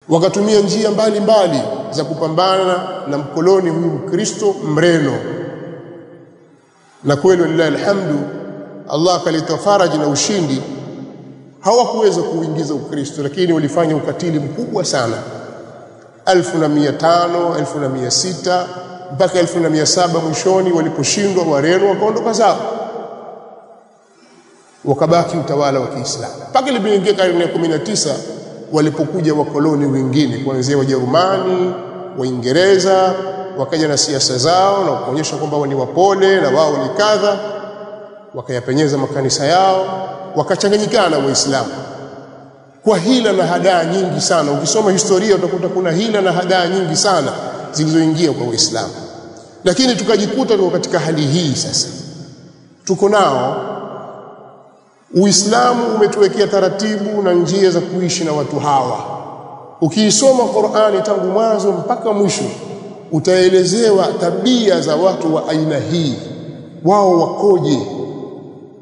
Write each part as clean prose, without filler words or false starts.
wakatumia njia mbalimbali za kupambana na mkoloni huyu Mkristo Mreno, na kweli lillahi alhamdu Allah akaleta faraja na ushindi. Hawakuweza kuingiza Ukristo, lakini walifanya ukatili mkubwa sana. 1500, 1600 mpaka 1700 mwishoni waliposhindwa Wareno wakaondoka zao, wakabaki utawala wa Kiislamu mpaka ilipoingia karne ya 19 walipokuja wakoloni wengine kuanzia Wajerumani, Waingereza, wakaja na siasa zao na kuonyesha kwamba wao ni wapole na wao ni kadha, wakayapenyeza makanisa yao, wakachanganyikana Waislamu kwa hila na hadaa nyingi sana. Ukisoma historia utakuta kuna hila na hadaa nyingi sana zilizoingia kwa Waislamu, lakini tukajikuta tuko katika hali hii sasa. Tuko nao, Uislamu umetuwekea taratibu na njia za kuishi na watu hawa. Ukiisoma Qur'ani tangu mwanzo mpaka mwisho utaelezewa tabia za watu wa aina hii, wao wakoje.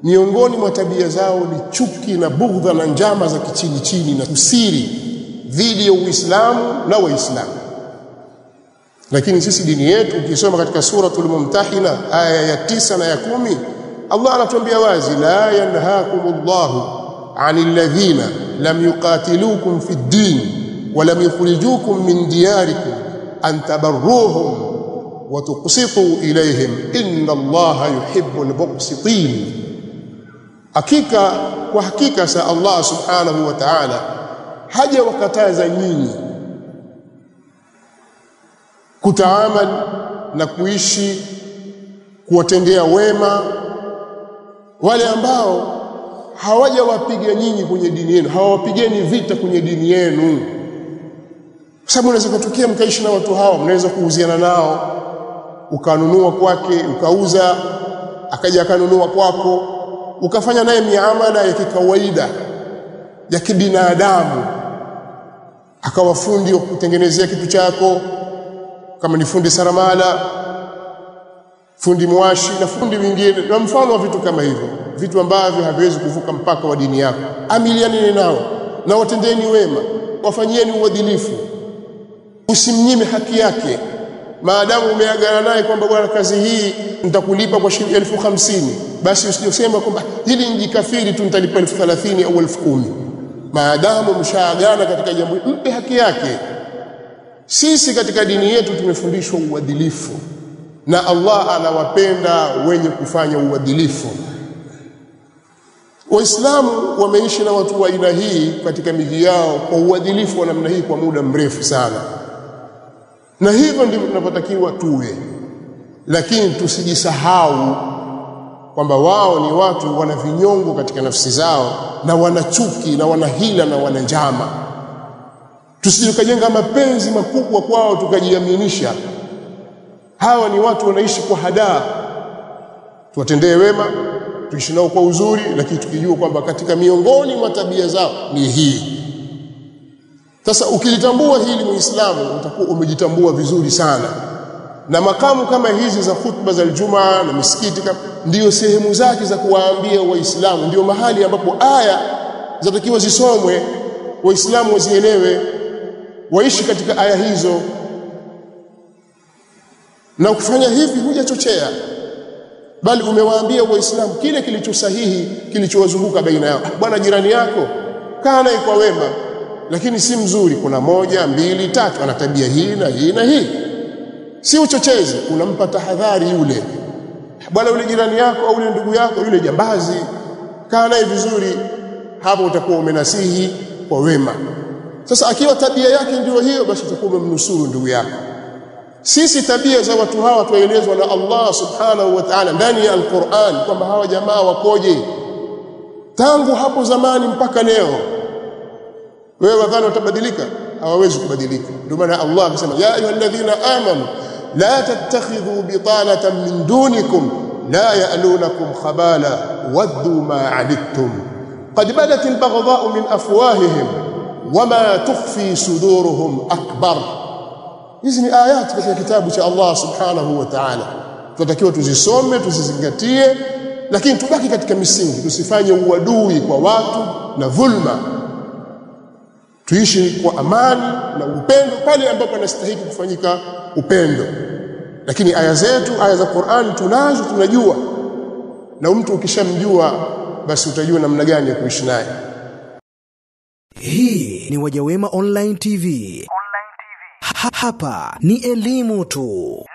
Miongoni mwa tabia zao ni chuki na bughdha na njama za kichini chini na usiri dhidi ya Uislamu na Waislamu. Lakini sisi dini yetu ukisoma katika suratul Mumtahina aya ya 9 na ya 10, Allah anatuambia wazi, la yanhaakumullahu 'anil ladhina lam yuqatilukum fid din wa lam yukhrijukum min diyarikum an tabarruhum wa tuqsitu ilayhim inna Allaha yuhibbul muqsitin. Kwa hakika sa Allah subhanahu wa ta'ala haja wakataza nyinyi kutaamal na kuishi kuwatendea wema wale ambao hawajawapiga nyinyi kwenye dini yenu, hawawapigeni vita kwenye dini yenu. Kwa sababu unaweza kutokea mkaishi na watu hao, mnaweza kuuziana nao, ukanunua kwake, ukauza, akaja akanunua kwako, ukafanya naye miamala ya kikawaida ya kibinadamu, akawa fundi wa kutengenezea kitu chako, kama ni fundi saramala, fundi mwashi na fundi wengine na mfano wa vitu kama hivyo, vitu ambavyo haviwezi kuvuka mpaka wa dini yako. Amiliani nao na watendeni wema, wafanyieni uadilifu, usimnyime haki yake. Maadamu umeagana naye kwamba bwana, kazi hii nitakulipa kwa shilingi 1050, basi usijosema kwamba hili ni kafiri tu nitalipa 1030 au 1010. Maadamu mshaagana katika jambo, mpe haki yake. Sisi katika dini yetu tumefundishwa uadilifu, na Allah anawapenda wenye kufanya uadilifu. Waislamu wameishi na watu wa aina hii katika miji yao kwa uadilifu wa namna hii kwa muda mrefu sana, na hivyo ndivyo tunapotakiwa tuwe. Lakini tusijisahau kwamba wao ni watu wana vinyongo katika nafsi zao, na wana chuki na wana hila na wana njama. Tusijikajenga mapenzi makubwa kwao tukajiaminisha hawa ni watu wanaishi kwa hadaa. Tuwatendee wema, tuishi nao kwa uzuri, lakini tukijua kwamba katika miongoni mwa tabia zao ni hii. Sasa ukilitambua hili Muislamu, utakuwa umejitambua vizuri sana. Na makamu kama hizi za khutba za Ijumaa na misikiti ndio sehemu zake za kuwaambia Waislamu, ndio mahali ambapo aya zatakiwa zisomwe, Waislamu wazielewe, waishi katika aya hizo. Na ukifanya hivi hujachochea, bali umewaambia Waislamu kile kilicho sahihi kilichowazunguka baina yao. Bwana, jirani yako kaa naye kwa wema, lakini si mzuri, kuna 1 2 3 ana tabia hii na hii na hii. Si uchochezi, unampa tahadhari yule. Bwana, yule jirani yako au yule ndugu yako yule jambazi, kaa naye vizuri. Hapo utakuwa umenasihi kwa wema. Sasa akiwa tabia yake ndio hiyo, basi utakuwa umemnusuru ndugu yako. Sisi tabia za watu hawa tuelezwa na Allah subhanahu wa ta'ala ndani ya Al-Qur'an kwamba hawa jamaa wakoje tangu hapo zamani mpaka leo. Wewe wadhani watabadilika? Hawawezi kubadilika. Ndio maana Allah akasema, ya ayyuhalladhina amanu la tattakhidhu bitanatan min dunikum la ya'lunakum khabala waddu ma 'anittum qad badat al-baghdha'u min afwahihim wama tukhfi suduruhum akbar. Hizi ni ayati katika kitabu cha Allah subhanahu wa ta'ala. Tunatakiwa tuzisome, tuzizingatie, lakini tubaki katika misingi, tusifanye uadui kwa watu na dhulma. tuishi kwa amani na upendo pale ambapo anastahili kufanyika upendo. Lakini aya zetu, aya za Qur'an tunazo, tunajua, na mtu ukishamjua basi utajua namna gani ya kuishi naye. Hii ni Wajawema Online TV. Hapa ni elimu tu.